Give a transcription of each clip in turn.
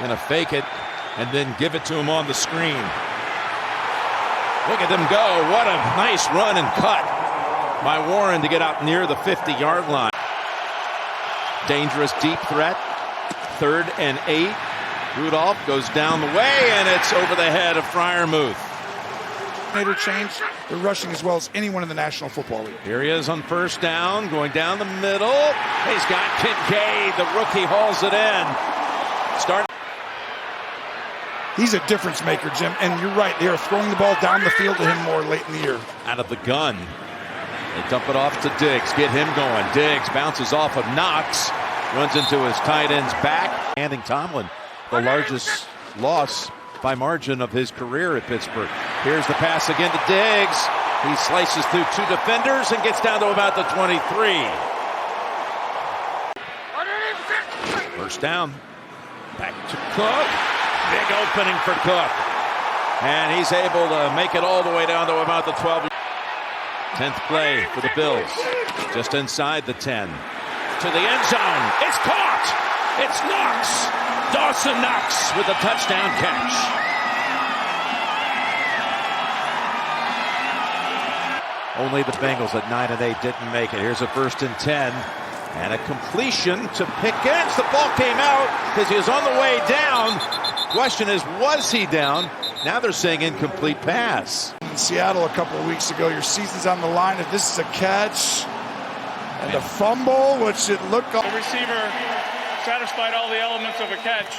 Gonna fake it and then give it to him on the screen. Look at them go. What a nice run and cut by Warren to get out near the 50-yard line. Dangerous deep threat. 3rd and 8. Rudolph goes down the way, and it's over the head of Freiermuth. Change. They're rushing as well as anyone in the National Football League. Here he is on 1st down, going down the middle. He's got Kincaid. The rookie hauls it in. He's a difference maker, Jim, and you're right. They are throwing the ball down the field to him more late in the year. Out of the gun. They dump it off to Diggs. Get him going. Diggs bounces off of Knox. Runs into his tight end's back. Handing Tomlin the largest loss by margin of his career at Pittsburgh. Here's the pass again to Diggs. He slices through 2 defenders and gets down to about the 23. 1st down. Back to Cook. Big opening for Cook. And he's able to make it all the way down to about the 12. 10th play for the Bills. Just inside the 10. To the end zone. It's caught. It's Knox. Dawson Knox with a touchdown catch. Only the Bengals at 9 and 8 didn't make it. Here's a 1st and 10. And a completion to Pickens. The ball came out because he was on the way down. Question is, was he down? Now they're saying incomplete pass. In Seattle a couple of weeks ago, your season's on the line. If this is a catch and a fumble, which it looked like. The receiver satisfied all the elements of a catch.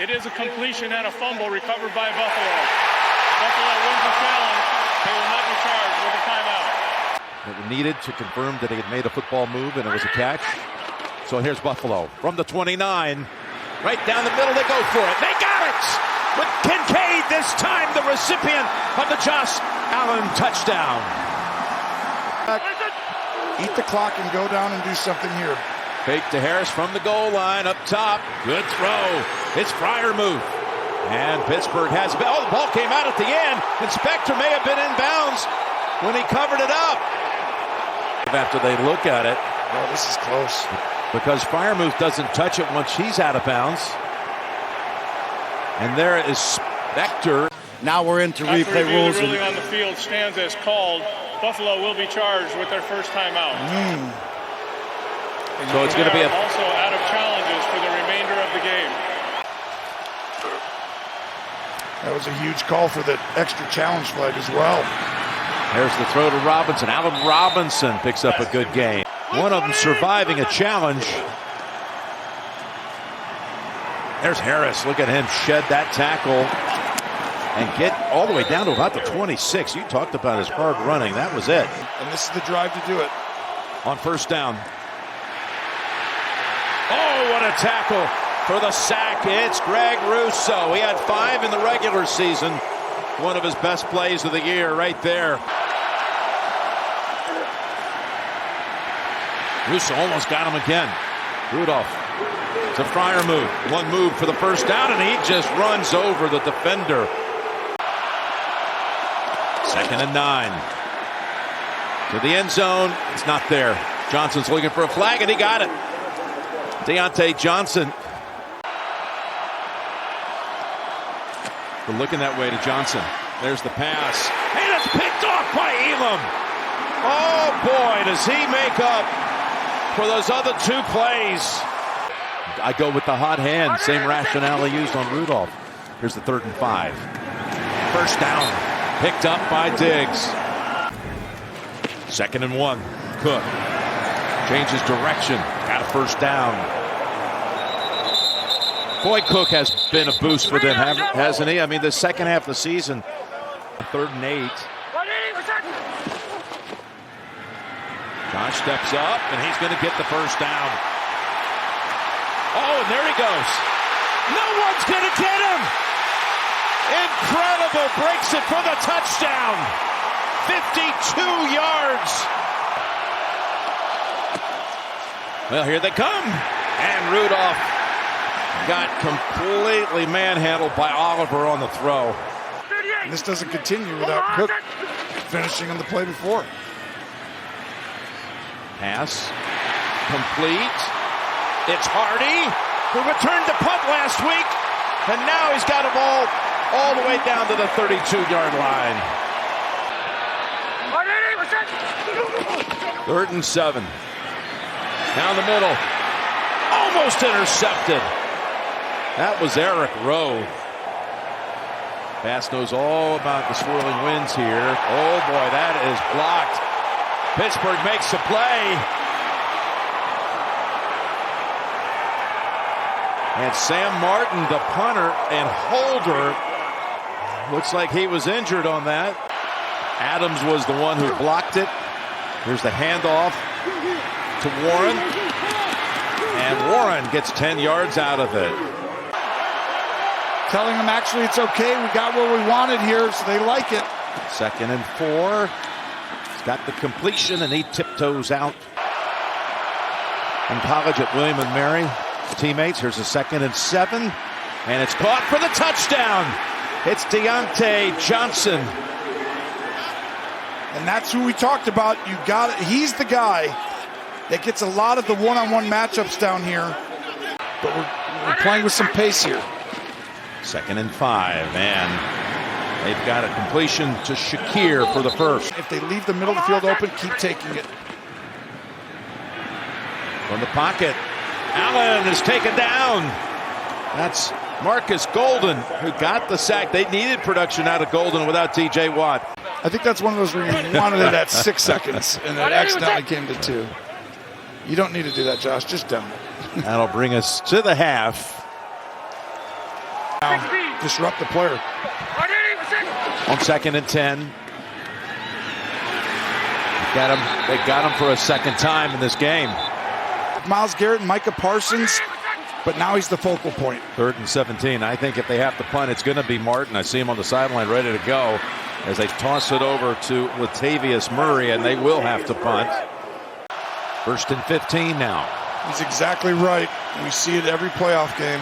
It is a completion and a fumble recovered by Buffalo. Buffalo wins the challenge. They will not be charged with a timeout. It needed to confirm that he had made a football move and it was a catch. So here's Buffalo from the 29. Right down the middle, they go for it. They got it! With Kincaid this time, the recipient of the Josh Allen touchdown. Eat the clock and go down and do something here. Fake to Harris from the goal line up top. Good throw. It's Freiermuth. And Pittsburgh has... Oh, the ball came out at the end. And Spector may have been in bounds when he covered it up. After they look at it. Oh, this is close. Because Freiermuth doesn't touch it once he's out of bounds. And there is Spector. Now we're into replay rules. The ruling on the field stands as called. Buffalo will be charged with their first timeout. So it's going to be also out of challenges for the remainder of the game. That was a huge call for the extra challenge flag as well. There's the throw to Robinson. Allen Robinson picks up a good game. One of them surviving a challenge. There's Harris. Look at him shed that tackle and get all the way down to about the 26. You talked about his hard running. That was it. And this is the drive to do it. On 1st down. Oh, what a tackle for the sack. It's Greg Russo. He had 5 in the regular season. One of his best plays of the year right there. Russo almost got him again. Rudolph to Freiermuth. One move for the 1st down, and he just runs over the defender. 2nd and 9. To the end zone. It's not there. Johnson's looking for a flag, and he got it. Deontay Johnson. We're looking that way to Johnson. There's the pass. And it's picked off by Elam. Oh, boy, does he make up for those other 2 plays. I go with the hot hand. Same rationale he used on Rudolph. Here's the 3rd and 5. 1st down. Picked up by Diggs. 2nd and 1. Cook. Changes direction. Got a 1st down. Boy, Cook has been a boost for them, hasn't he? I mean, the second half of the season. 3rd and 8. Josh steps up, and he's going to get the 1st down. Oh, and there he goes. No one's going to get him. Incredible. Breaks it for the touchdown. 52 yards. Well, here they come. And Rudolph got completely manhandled by Oliver on the throw. And this doesn't continue without Cook finishing on the play before. Pass complete. It's Hardy. who returned to punt last week, and now he's got a ball all the way down to the 32-yard line. 3rd and 7. Down the middle. Almost intercepted. That was Eric Rowe. Bass knows all about the swirling winds here. Oh boy, that is blocked. Pittsburgh makes a play. And Sam Martin, the punter and holder, looks like he was injured on that. Adams was the one who blocked it. Here's the handoff to Warren. And Warren gets 10 yards out of it. Telling them actually it's okay. We got what we wanted here, so they like it. 2nd and 4. He's got the completion, and he tiptoes out. In college at William & Mary, his teammates. Here's a 2nd and 7. And it's caught for the touchdown. It's Deontay Johnson. And that's who we talked about. You got it. He's the guy that gets a lot of the one-on-one matchups down here. But we're playing with some pace here. 2nd and 5, and they've got a completion to Shakir for the first. If they leave the middle of the field open, keep taking it. From the pocket, Allen is taken down. That's Marcus Golden, who got the sack. They needed production out of Golden without T.J. Watt. I think that's one of those where you wanted it at 6 seconds, and it accidentally came to 2. You don't need to do that, Josh. Just down it. That'll bring us to the half. Now, disrupt the player. On 2nd and 10. They got him for a second time in this game. Myles Garrett and Micah Parsons, but now he's the focal point. 3rd and 17. I think if they have to punt, it's going to be Martin. I see him on the sideline ready to go as they toss it over to Latavius Murray, and they will have to punt. 1st and 15 now. He's exactly right. We see it every playoff game.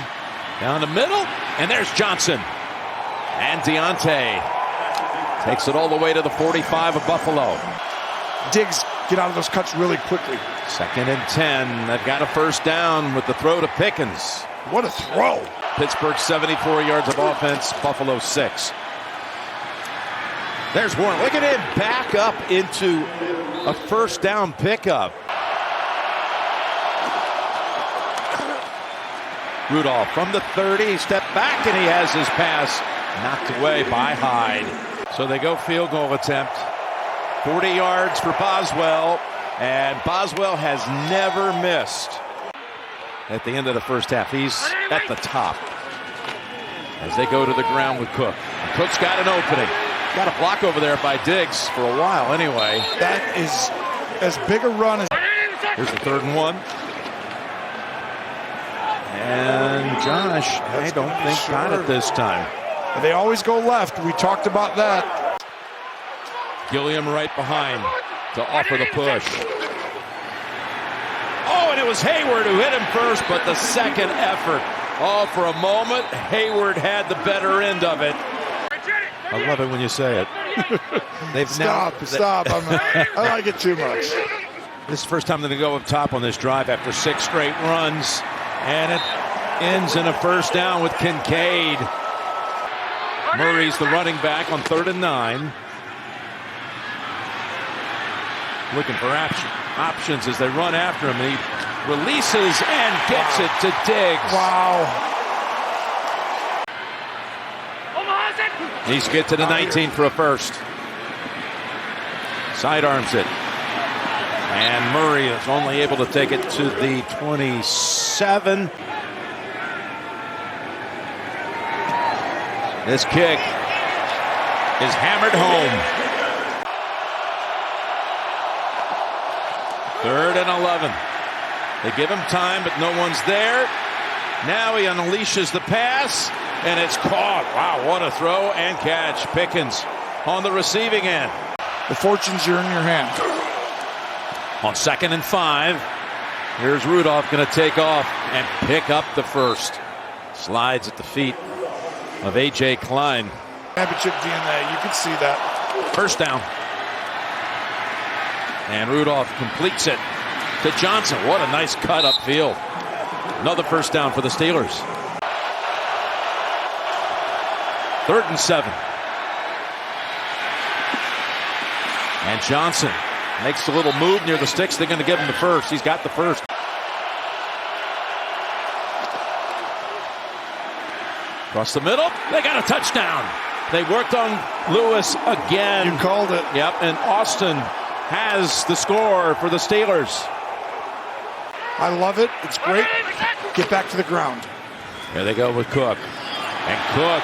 Down the middle, and there's Johnson. And Deontay takes it all the way to the 45 of Buffalo. Diggs get out of those cuts really quickly. 2nd and 10. They've got a first down with the throw to Pickens. What a throw. Pittsburgh 74 yards of offense, Buffalo 6. There's Warren. Look at him back up into a first down pickup. Rudolph from the 30, stepped back, and he has his pass knocked away by Hyde. So they go field goal attempt. 40 yards for Boswell, and Boswell has never missed at the end of the first half. He's at the top as they go to the ground with Cook. And Cook's got an opening. Got a block over there by Diggs for a while anyway. That is as big a run as... Here's the 3rd and 1. And Josh, I don't think got it this time. They always go left. We talked about that. Gilliam right behind to offer the push. Oh, and it was Hayward who hit him first, but the second effort. Oh, for a moment, Hayward had the better end of it. I love it when you say it. Stop. I like it too much. This is the first time they're going to go up top on this drive after 6 straight runs. And it ends in a first down with Kincaid. Murray's the running back on 3rd and 9. Looking for options as they run after him. And he releases and gets it to Diggs. Wow. He's get to the 19 for a first. Sidearms it. And Murray is only able to take it to the 27. This kick is hammered home. 3rd and 11. They give him time, but no one's there. Now he unleashes the pass, and it's caught. Wow, what a throw and catch. Pickens on the receiving end. The fortunes are in your hand. On 2nd and 5, here's Rudolph going to take off and pick up the first. Slides at the feet of A.J. Klein. Championship DNA, you can see that. First down. And Rudolph completes it to Johnson. What a nice cut upfield. Another first down for the Steelers. 3rd and 7. And Johnson makes a little move near the sticks. They're going to give him the first. He's got the first. Across the middle. They got a touchdown. They worked on Lewis again. You called it. Yep, and Austin has the score for the Steelers. I love it. It's great. Get back to the ground. Here they go with Cook. And Cook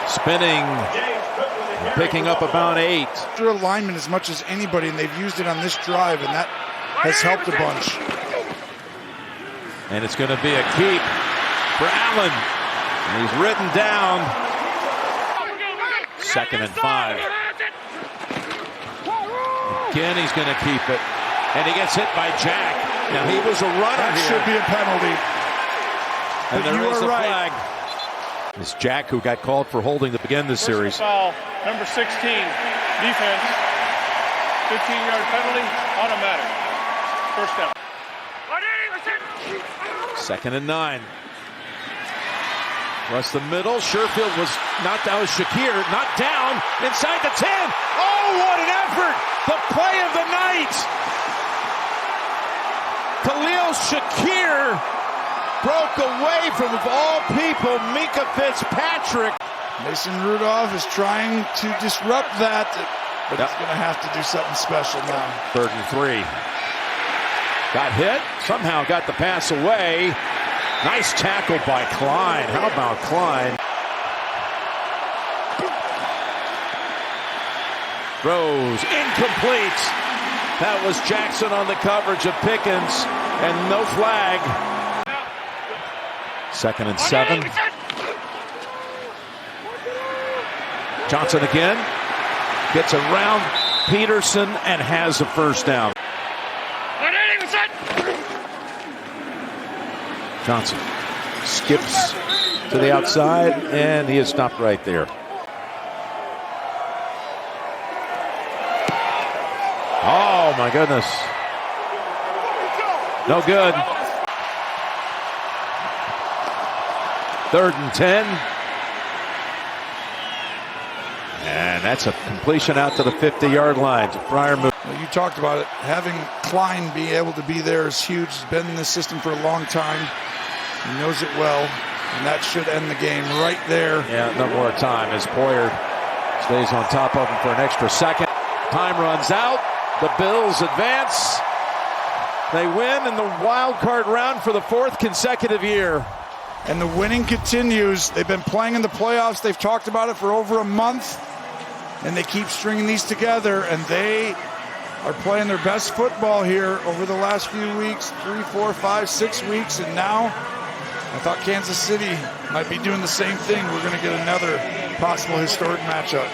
spinning, picking up about 8. Their alignment as much as anybody, and they've used it on this drive, and that has helped a bunch. And it's going to be a keep for Allen. And he's ridden down. 2nd and 5. Again, he's going to keep it. And he gets hit by Jack. Now, he was a runner That here. should be a penalty. And But there you is are a right. flag. It's Jack who got called for holding to begin this series. Foul, number 16, defense. 15-yard penalty, automatic. First down. 2nd and 9. Across the middle, Sherfield was knocked out. Shakir knocked down inside the 10. Oh, what an effort! The play of the night. Khalil Shakir broke away from, of all people, Minka Fitzpatrick. Mason Rudolph is trying to disrupt that, but he's going to have to do something special now. 3rd and 3. Got hit, somehow got the pass away. Nice tackle by Klein. How about Klein? Throws incomplete. That was Jackson on the coverage of Pickens, and no flag. 2nd and 7. Johnson again. Gets around Peterson and has a first down. Johnson skips to the outside, and he is stopped right there. Oh, my goodness. No good. 3rd and 10. And that's a completion out to the 50-yard line. It's a prior move. Well, you talked about it. Having Klein be able to be there is huge. He's been in this system for a long time. He knows it well, and that should end the game right there. Yeah, no more time as Poyer stays on top of him for an extra second. Time runs out. The Bills advance. They win in the wild card round for the 4th consecutive year. And the winning continues. They've been playing in the playoffs. They've talked about it for over a month, and they keep stringing these together, and they are playing their best football here over the last few weeks, 3, 4, 5, 6 weeks, and now I thought Kansas City might be doing the same thing. We're going to get another possible historic matchup.